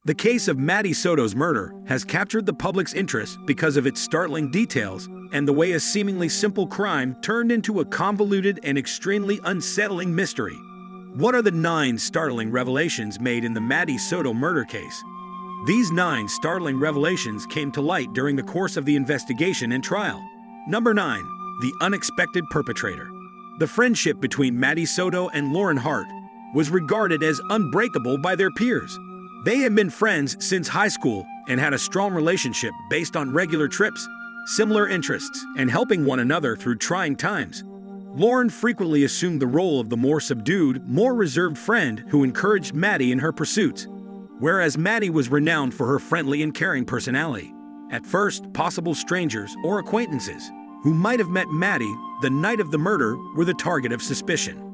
The case of Maddie Soto's murder has captured the public's interest because of its startling details and the way a seemingly simple crime turned into a convoluted and extremely unsettling mystery. What are the 9 startling revelations made in the Maddie Soto murder case? These 9 startling revelations came to light during the course of the investigation and trial. Number 9. The unexpected perpetrator. The friendship between Maddie Soto and Lauren Hart was regarded as unbreakable by their peers. They had been friends since high school and had a strong relationship based on regular trips, similar interests, and helping one another through trying times. Lauren frequently assumed the role of the more subdued, more reserved friend who encouraged Maddie in her pursuits, whereas Maddie was renowned for her friendly and caring personality. At first, possible strangers or acquaintances who might have met Maddie the night of the murder were the target of suspicion.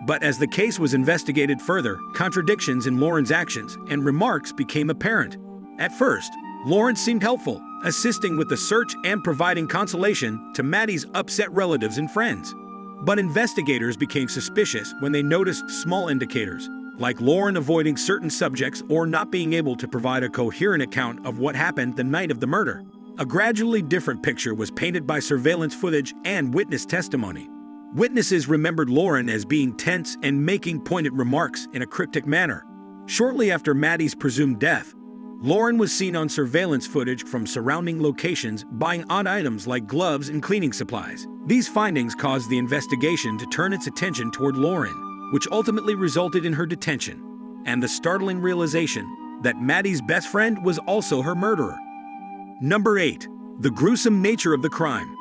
But as the case was investigated further, contradictions in Lauren's actions and remarks became apparent. At first, Lauren seemed helpful, assisting with the search and providing consolation to Maddie's upset relatives and friends. But investigators became suspicious when they noticed small indicators, like Lauren avoiding certain subjects or not being able to provide a coherent account of what happened the night of the murder. A gradually different picture was painted by surveillance footage and witness testimony. Witnesses remembered Lauren as being tense and making pointed remarks in a cryptic manner. Shortly after Maddie's presumed death, Lauren was seen on surveillance footage from surrounding locations buying odd items like gloves and cleaning supplies. These findings caused the investigation to turn its attention toward Lauren, which ultimately resulted in her detention, and the startling realization that Maddie's best friend was also her murderer. Number 8. The gruesome nature of the crime.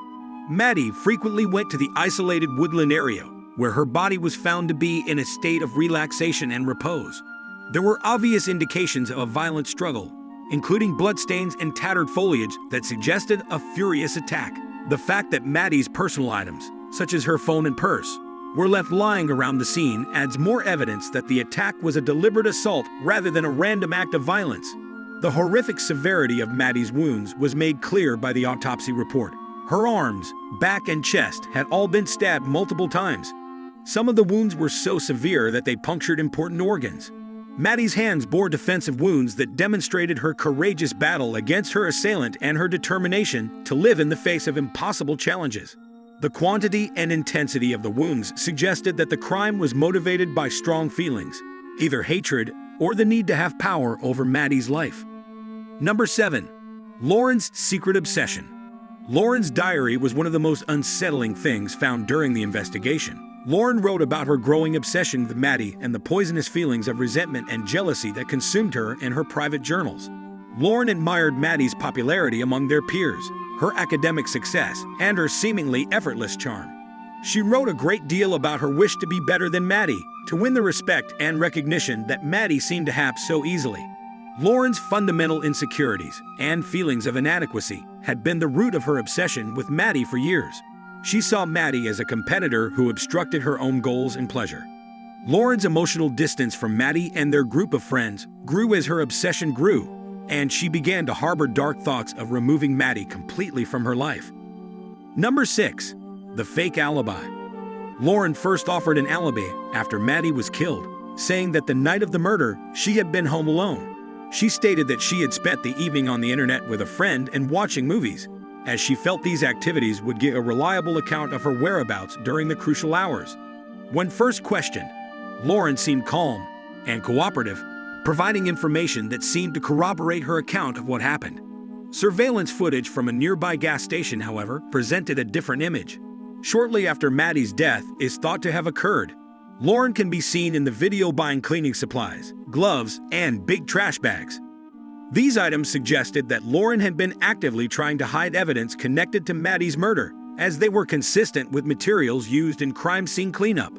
Maddie frequently went to the isolated woodland area, where her body was found to be in a state of relaxation and repose. There were obvious indications of a violent struggle, including bloodstains and tattered foliage that suggested a furious attack. The fact that Maddie's personal items, such as her phone and purse, were left lying around the scene adds more evidence that the attack was a deliberate assault rather than a random act of violence. The horrific severity of Maddie's wounds was made clear by the autopsy report. Her arms, back, and chest had all been stabbed multiple times. Some of the wounds were so severe that they punctured important organs. Maddie's hands bore defensive wounds that demonstrated her courageous battle against her assailant and her determination to live in the face of impossible challenges. The quantity and intensity of the wounds suggested that the crime was motivated by strong feelings, either hatred or the need to have power over Maddie's life. Number 7. Lauren's secret obsession. Lauren's diary was one of the most unsettling things found during the investigation. Lauren wrote about her growing obsession with Maddie and the poisonous feelings of resentment and jealousy that consumed her in her private journals. Lauren admired Maddie's popularity among their peers, her academic success, and her seemingly effortless charm. She wrote a great deal about her wish to be better than Maddie, to win the respect and recognition that Maddie seemed to have so easily. Lauren's fundamental insecurities and feelings of inadequacy had been the root of her obsession with Maddie for years. She saw Maddie as a competitor who obstructed her own goals and pleasure. Lauren's emotional distance from Maddie and their group of friends grew as her obsession grew, and she began to harbor dark thoughts of removing Maddie completely from her life. Number 6. The fake alibi. Lauren first offered an alibi after Maddie was killed, saying that the night of the murder, she had been home alone. She stated that she had spent the evening on the internet with a friend and watching movies, as she felt these activities would give a reliable account of her whereabouts during the crucial hours. When first questioned, Lauren seemed calm and cooperative, providing information that seemed to corroborate her account of what happened. Surveillance footage from a nearby gas station, however, presented a different image. Shortly after Maddie's death is thought to have occurred, Lauren can be seen in the video buying cleaning supplies, gloves, and big trash bags. These items suggested that Lauren had been actively trying to hide evidence connected to Maddie's murder, as they were consistent with materials used in crime scene cleanup.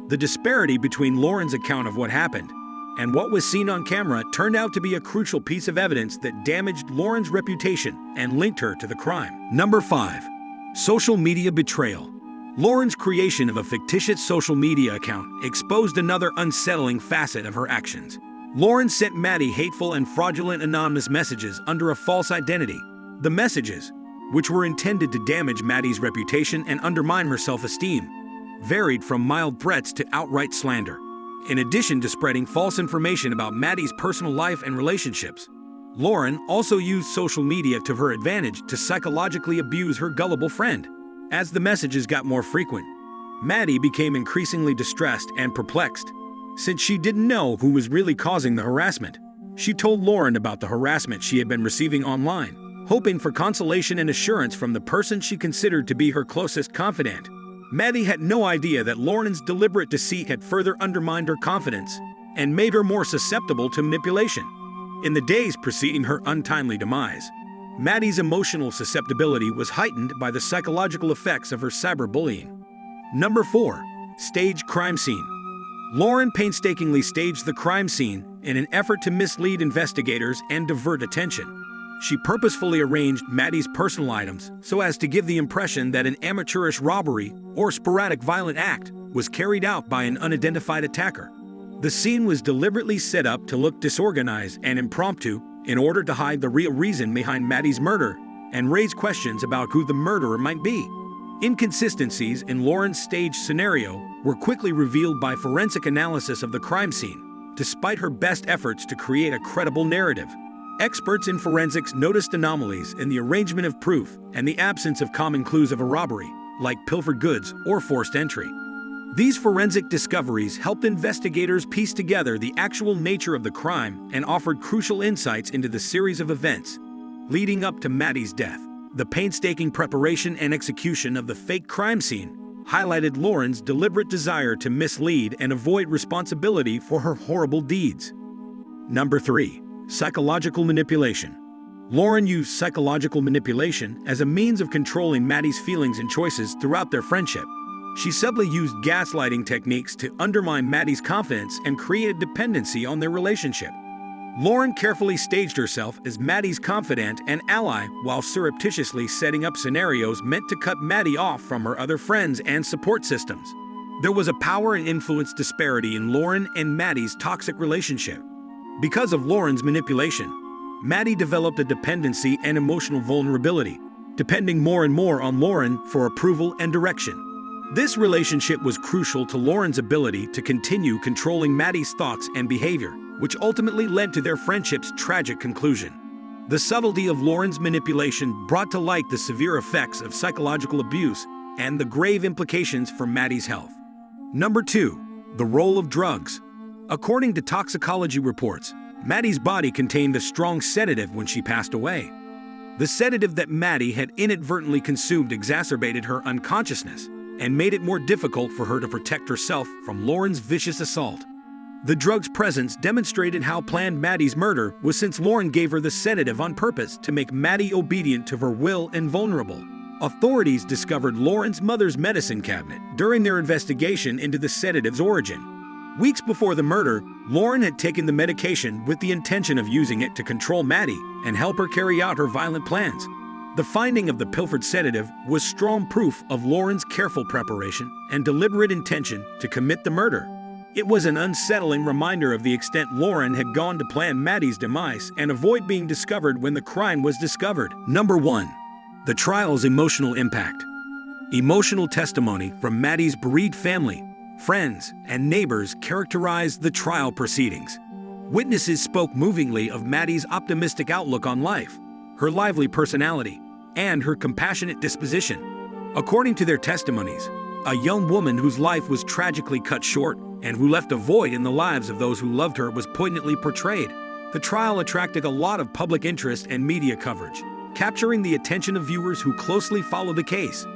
The disparity between Lauren's account of what happened and what was seen on camera turned out to be a crucial piece of evidence that damaged Lauren's reputation and linked her to the crime. Number 5. Social media betrayal. Lauren's creation of a fictitious social media account exposed another unsettling facet of her actions. Lauren sent Maddie hateful and fraudulent anonymous messages under a false identity. The messages, which were intended to damage Maddie's reputation and undermine her self-esteem, varied from mild threats to outright slander. In addition to spreading false information about Maddie's personal life and relationships, Lauren also used social media to her advantage to psychologically abuse her gullible friend. As the messages got more frequent, Maddie became increasingly distressed and perplexed. Since she didn't know who was really causing the harassment, she told Lauren about the harassment she had been receiving online, hoping for consolation and assurance from the person she considered to be her closest confidant. Maddie had no idea that Lauren's deliberate deceit had further undermined her confidence and made her more susceptible to manipulation. In the days preceding her untimely demise, Maddie's emotional susceptibility was heightened by the psychological effects of her cyberbullying. Number 4. Staged crime scene. Lauren painstakingly staged the crime scene in an effort to mislead investigators and divert attention. She purposefully arranged Maddie's personal items so as to give the impression that an amateurish robbery or sporadic violent act was carried out by an unidentified attacker. The scene was deliberately set up to look disorganized and impromptu in order to hide the real reason behind Maddie's murder and raise questions about who the murderer might be. Inconsistencies in Lauren's staged scenario were quickly revealed by forensic analysis of the crime scene, despite her best efforts to create a credible narrative. Experts in forensics noticed anomalies in the arrangement of proof and the absence of common clues of a robbery, like pilfered goods or forced entry. These forensic discoveries helped investigators piece together the actual nature of the crime and offered crucial insights into the series of events leading up to Maddie's death. The painstaking preparation and execution of the fake crime scene highlighted Lauren's deliberate desire to mislead and avoid responsibility for her horrible deeds. Number 3. Psychological manipulation. Lauren used psychological manipulation as a means of controlling Maddie's feelings and choices throughout their friendship. She subtly used gaslighting techniques to undermine Maddie's confidence and create a dependency on their relationship. Lauren carefully staged herself as Maddie's confidant and ally while surreptitiously setting up scenarios meant to cut Maddie off from her other friends and support systems. There was a power and influence disparity in Lauren and Maddie's toxic relationship. Because of Lauren's manipulation, Maddie developed a dependency and emotional vulnerability, depending more and more on Lauren for approval and direction. This relationship was crucial to Lauren's ability to continue controlling Maddie's thoughts and behavior, which ultimately led to their friendship's tragic conclusion. The subtlety of Lauren's manipulation brought to light the severe effects of psychological abuse and the grave implications for Maddie's health. Number 2. The role of drugs. According to toxicology reports, Maddie's body contained a strong sedative when she passed away. The sedative that Maddie had inadvertently consumed exacerbated her unconsciousness and made it more difficult for her to protect herself from Lauren's vicious assault. The drug's presence demonstrated how planned Maddie's murder was, since Lauren gave her the sedative on purpose to make Maddie obedient to her will and vulnerable. Authorities discovered Lauren's mother's medicine cabinet during their investigation into the sedative's origin. Weeks before the murder, Lauren had taken the medication with the intention of using it to control Maddie and help her carry out her violent plans. The finding of the pilfered sedative was strong proof of Lauren's careful preparation and deliberate intention to commit the murder. It was an unsettling reminder of the extent Lauren had gone to plan Maddie's demise and avoid being discovered when the crime was discovered. Number 1. The trial's emotional impact. Emotional testimony from Maddie's bereaved family, friends, and neighbors characterized the trial proceedings. Witnesses spoke movingly of Maddie's optimistic outlook on life, her lively personality, and her compassionate disposition. According to their testimonies, a young woman whose life was tragically cut short and who left a void in the lives of those who loved her was poignantly portrayed. The trial attracted a lot of public interest and media coverage, capturing the attention of viewers who closely followed the case.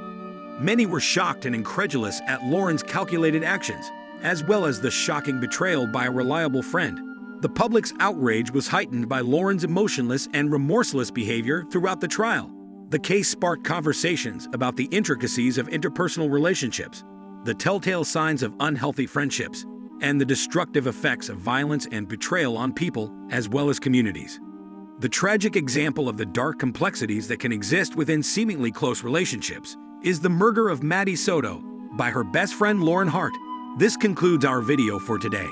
Many were shocked and incredulous at Lauren's calculated actions, as well as the shocking betrayal by a reliable friend. The public's outrage was heightened by Lauren's emotionless and remorseless behavior throughout the trial. The case sparked conversations about the intricacies of interpersonal relationships, the telltale signs of unhealthy friendships, and the destructive effects of violence and betrayal on people as well as communities. The tragic example of the dark complexities that can exist within seemingly close relationships is the murder of Maddie Soto by her best friend Lauren Hart. This concludes our video for today.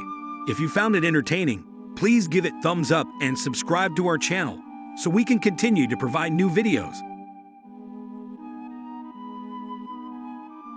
If you found it entertaining, please give it thumbs up and subscribe to our channel so we can continue to provide new videos.